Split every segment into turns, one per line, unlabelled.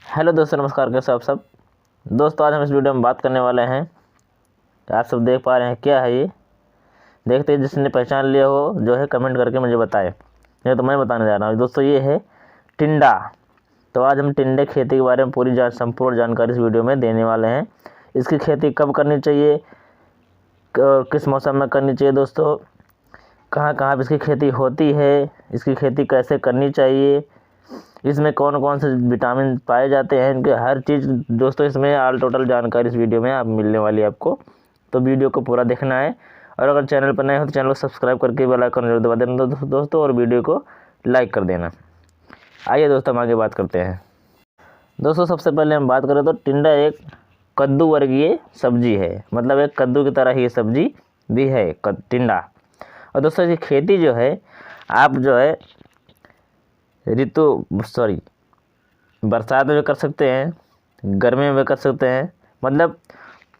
Hello दोस्तों, नमस्कार। कैसे आप सब दोस्तों? आज हम इस वीडियो में बात करने वाले हैं। तो आप सब देख पा रहे हैं क्या है ये? देखते हैं, जिसने पहचान लिया हो जो है कमेंट करके मुझे बताए, नहीं तो मैं बताने जा रहा हूँ दोस्तों। ये है टिंडा। तो आज हम टिंडे खेती के बारे में पूरी संपूर्ण जानकारी इस वीडियो में देने वाले हैं। इसकी खेती कब करनी चाहिए और किस मौसम में करनी चाहिए दोस्तों, कहाँ कहाँ पर इसकी खेती होती है, इसकी खेती कैसे करनी चाहिए, इसमें कौन कौन से विटामिन पाए जाते हैं, इनके हर चीज़ दोस्तों इसमें ऑल टोटल जानकारी इस वीडियो में आप मिलने वाली है आपको। तो वीडियो को पूरा देखना है, और अगर चैनल पर नए हो तो चैनल को सब्सक्राइब करके बेल आइकन जरूर दबा देना दोस्तों, और वीडियो को लाइक कर देना। आइए दोस्तों, हम आगे बात करते हैं। दोस्तों सबसे पहले हम बात करें तो टिंडा एक कद्दू वर्गीय सब्जी है, मतलब एक कद्दू की तरह ही ये सब्जी भी है टिंडा। और दोस्तों इसकी खेती जो है आप जो है बरसात में भी कर सकते हैं, गर्मी में भी कर सकते हैं, मतलब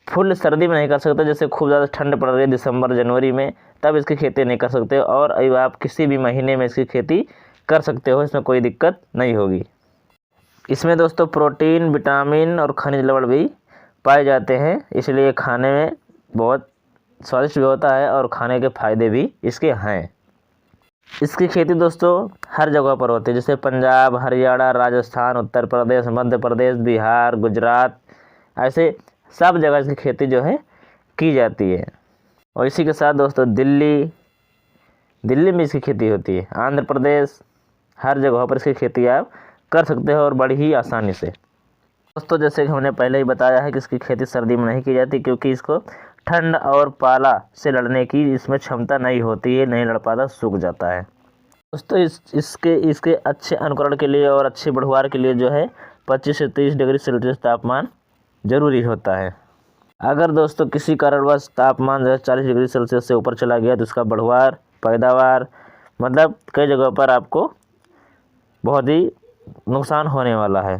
फुल सर्दी में नहीं कर सकते। जैसे खूब ज़्यादा ठंड पड़ रही है दिसंबर जनवरी में, तब इसकी खेती नहीं कर सकते। और अब आप किसी भी महीने में इसकी खेती कर सकते हो, इसमें कोई दिक्कत नहीं होगी। इसमें दोस्तों प्रोटीन, विटामिन और खनिज लवण भी पाए जाते हैं, इसलिए खाने में बहुत स्वादिष्ट भी होता है और खाने के फायदे भी इसके हैं। इसकी खेती दोस्तों हर जगह पर होती है, जैसे पंजाब, हरियाणा, राजस्थान, उत्तर प्रदेश, मध्य प्रदेश, बिहार, गुजरात, ऐसे सब जगह इसकी खेती जो है की जाती है। और इसी के साथ दोस्तों दिल्ली में इसकी खेती होती है, आंध्र प्रदेश, हर जगह पर इसकी खेती आप कर सकते हो और बड़ी ही आसानी से। दोस्तों जैसे कि हमने पहले ही बताया है कि इसकी खेती सर्दी में नहीं की जाती, क्योंकि इसको ठंड और पाला से लड़ने की इसमें क्षमता नहीं होती है, नहीं लड़ पाता, सूख जाता है। दोस्तों इसके अच्छे अंकुरण के लिए और अच्छे बढ़वार के लिए जो है 25 से 30 डिग्री सेल्सियस तापमान जरूरी होता है। अगर दोस्तों किसी कारणवश तापमान जो है 40 डिग्री सेल्सियस से ऊपर चला गया तो इसका बढ़वार, पैदावार, मतलब कई जगहों पर आपको बहुत ही नुकसान होने वाला है।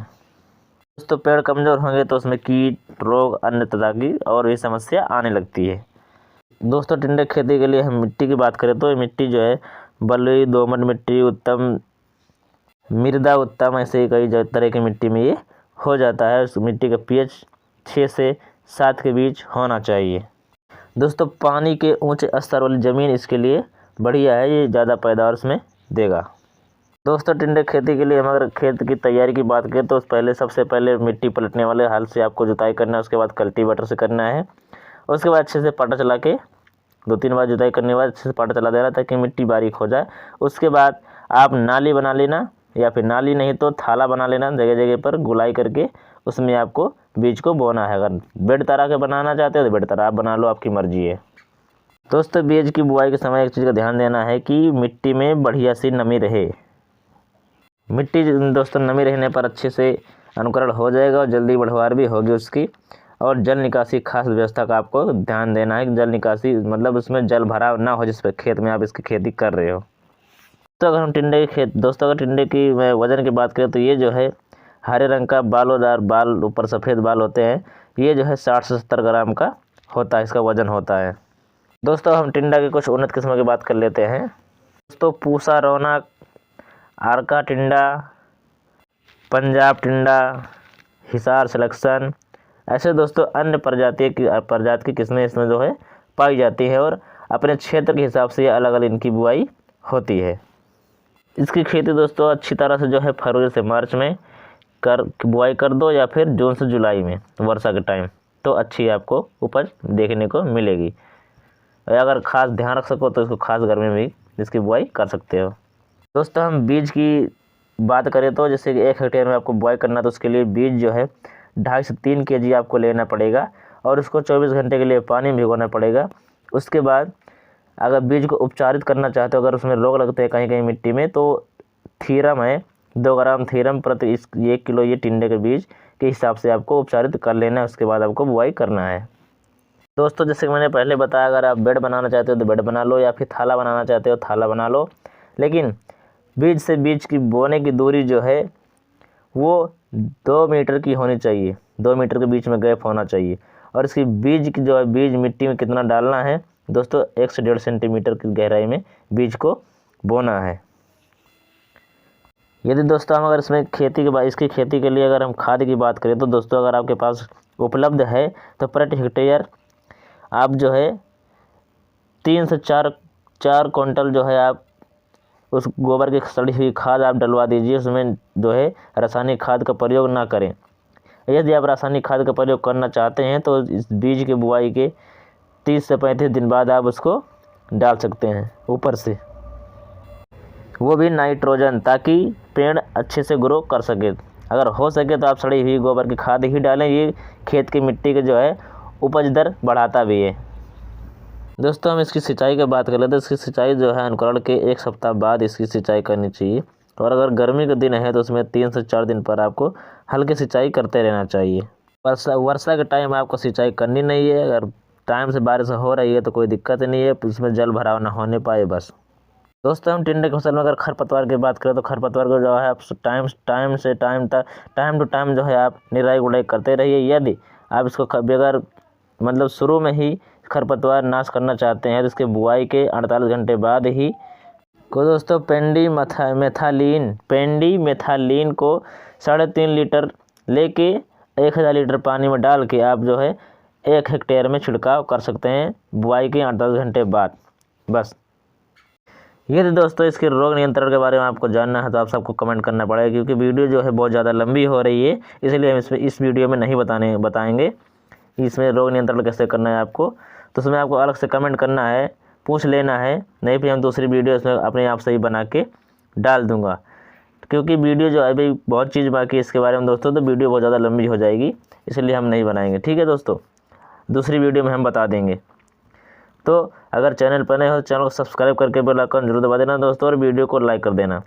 दोस्तों पेड़ कमज़ोर होंगे तो उसमें कीट, रोग, अन्य तरह की और भी समस्या आने लगती है। दोस्तों टिंडे खेती के लिए हम मिट्टी की बात करें तो मिट्टी जो है बलुई, दोमट मिट्टी, उत्तम, मृदा उत्तम, ऐसे कई तरह की मिट्टी में ये हो जाता है। उस मिट्टी का pH 6 से 7 के बीच होना चाहिए। दोस्तों पानी के ऊंचे स्तर वाली ज़मीन इसके लिए बढ़िया है, ये ज़्यादा पैदावार उसमें देगा। दोस्तों टिंडे खेती के लिए हम अगर खेत की तैयारी की बात करें तो सबसे पहले मिट्टी पलटने वाले हल से आपको जुताई करना है, उसके बाद कल्टीवेटर से करना है, उसके बाद अच्छे से पाटा चला के 2-3 बार जुताई करने के बाद अच्छे से पाटा चला देना ताकि मिट्टी बारीक हो जाए। उसके बाद आप नाली बना लेना, या फिर नाली नहीं तो थाला बना लेना, जगह जगह पर गुलाई करके उसमें आपको बीज को बोना है। अगर बेड तरह के बनाना चाहते हो तो बेड तरह आप बना लो, आपकी मर्जी है। दोस्तों बीज की बुआई के समय एक चीज़ का ध्यान देना है कि मिट्टी में बढ़िया सी नमी रहे। मिट्टी दोस्तों नमी रहने पर अच्छे से अंकुरण हो जाएगा और जल्दी बढ़वार भी होगी उसकी। और जल निकासी खास व्यवस्था का आपको ध्यान देना है कि जल निकासी मतलब उसमें जल भरा ना हो जिस पर खेत में आप इसकी खेती कर रहे हो। तो अगर हम टिंडे की दोस्तों अगर टिंडे की वज़न की बात करें तो ये जो है हरे रंग का बालोदार बाल, ऊपर सफ़ेद बाल होते हैं, ये जो है 60 से 70 ग्राम का होता है, इसका वज़न होता है। दोस्तों हम टिंडा की कुछ उन्नत किस्मों की बात कर लेते हैं। दोस्तों पूसा रौनक, आरका टिंडा, पंजाब टिंडा, हिसार सिलेक्शन, ऐसे दोस्तों अन्य प्रजाति की किस्में इसमें जो है पाई जाती है, और अपने क्षेत्र के हिसाब से अलग अलग इनकी बुआई होती है। इसकी खेती दोस्तों अच्छी तरह से जो है फरवरी से मार्च में बुआई कर दो, या फिर जून से जुलाई में वर्षा के टाइम, तो अच्छी आपको उपज देखने को मिलेगी। अगर खास ध्यान रख सको तो इसको खास गर्मी में भी इसकी बुआई कर सकते हो। दोस्तों हम बीज की बात करें तो जैसे कि 1 हेक्टेयर में आपको बुआई करना तो उसके लिए बीज जो है 2.5 से 3 kg आपको लेना पड़ेगा, और उसको 24 घंटे के लिए पानी में भिगोना पड़ेगा। उसके बाद अगर बीज को उपचारित करना चाहते हो, अगर उसमें रोग लगते हैं कहीं कहीं मिट्टी में, तो थीरम है 2 ग्राम थीरम प्रति 1 किलो ये टिंडे के बीज के हिसाब से आपको उपचारित कर लेना है। उसके बाद आपको बुआई करना है। दोस्तों जैसे कि मैंने पहले बताया, अगर आप बेड बनाना चाहते हो तो बेड बना लो, या फिर थाला बनाना चाहते हो थाला बना लो, लेकिन बीज से बीज की बोने की दूरी जो है वो 2 मीटर की होनी चाहिए, 2 मीटर के बीच में गैप होना चाहिए। और इसकी बीज की जो है बीज मिट्टी में कितना डालना है दोस्तों, 1 से 1.5 सेंटीमीटर की गहराई में बीज को बोना है। यदि दोस्तों हम अगर इसमें इसकी खेती के लिए अगर हम खाद की बात करें तो दोस्तों अगर आपके पास उपलब्ध है तो प्रति हेक्टेयर आप जो है 3 से 4 क्विंटल जो है आप उस गोबर की सड़ी हुई खाद आप डलवा दीजिए। उसमें जो है रासायनिक खाद का प्रयोग ना करें। यदि आप रासायनिक खाद का प्रयोग करना चाहते हैं तो इस बीज के बुआई के 30 से 35 दिन बाद आप उसको डाल सकते हैं ऊपर से, वो भी नाइट्रोजन, ताकि पेड़ अच्छे से ग्रो कर सके। अगर हो सके तो आप सड़ी हुई गोबर की खाद ही डालें। ये खेत की मिट्टी के जो है उपज दर बढ़ाता भी है। दोस्तों हम इसकी सिंचाई की बात करें तो इसकी सिंचाई जो है अंकुरण के 1 सप्ताह बाद इसकी सिंचाई करनी चाहिए। और अगर गर्मी के दिन है तो उसमें 3 से 4 दिन पर आपको हल्की सिंचाई करते रहना चाहिए। वर्षा के टाइम आपको सिंचाई करनी नहीं है। अगर टाइम से बारिश हो रही है तो कोई दिक्कत नहीं है, उसमें जल भराव ना होने पाए बस। दोस्तों हम टिंडे की फसल में अगर खरपतवार की बात करें तो खरपतवार को जो है आप टाइम टू टाइम जो है आप निराई गुड़ाई करते रहिए। यदि आप इसको बगैर मतलब शुरू में ही खरपतवार नाश करना चाहते हैं तो इसके बुआई के 48 घंटे बाद ही को दोस्तों पेंडी मेथालीन को 3.5 लीटर लेके 1000 लीटर पानी में डाल के आप जो है 1 हेक्टेयर में छिड़काव कर सकते हैं बुआई के 48 घंटे बाद बस। यदि दोस्तों इसके रोग नियंत्रण के बारे में आपको जानना है तो आप सबको कमेंट करना पड़ेगा, क्योंकि वीडियो जो है बहुत ज़्यादा लंबी हो रही है, इसलिए हम इस वीडियो में नहीं बताएंगे इसमें रोग नियंत्रण कैसे करना है आपको। तो उसमें आपको अलग से कमेंट करना है, पूछ लेना है, नहीं फिर हम दूसरी वीडियो इसमें अपने आप से ही बना के डाल दूँगा। क्योंकि वीडियो जो है अभी बहुत चीज़ बाकी है इसके बारे में दोस्तों, तो वीडियो बहुत ज़्यादा लंबी हो जाएगी, इसलिए हम नहीं बनाएंगे। ठीक है दोस्तों, दूसरी वीडियो में हम बता देंगे। तो अगर चैनल पर नए हो तो चैनल को सब्सक्राइब करके बेल आइकन जरूर दबा देना दोस्तों, और वीडियो को लाइक कर देना।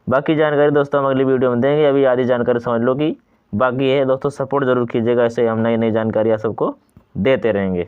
बाकी जानकारी दोस्तों हम अगली वीडियो में देंगे। अभी आधी जानकारी समझ लो कि बाकी है दोस्तों, सपोर्ट जरूर कीजिएगा, ऐसे हम नई जानकारी सबको देते रहेंगे।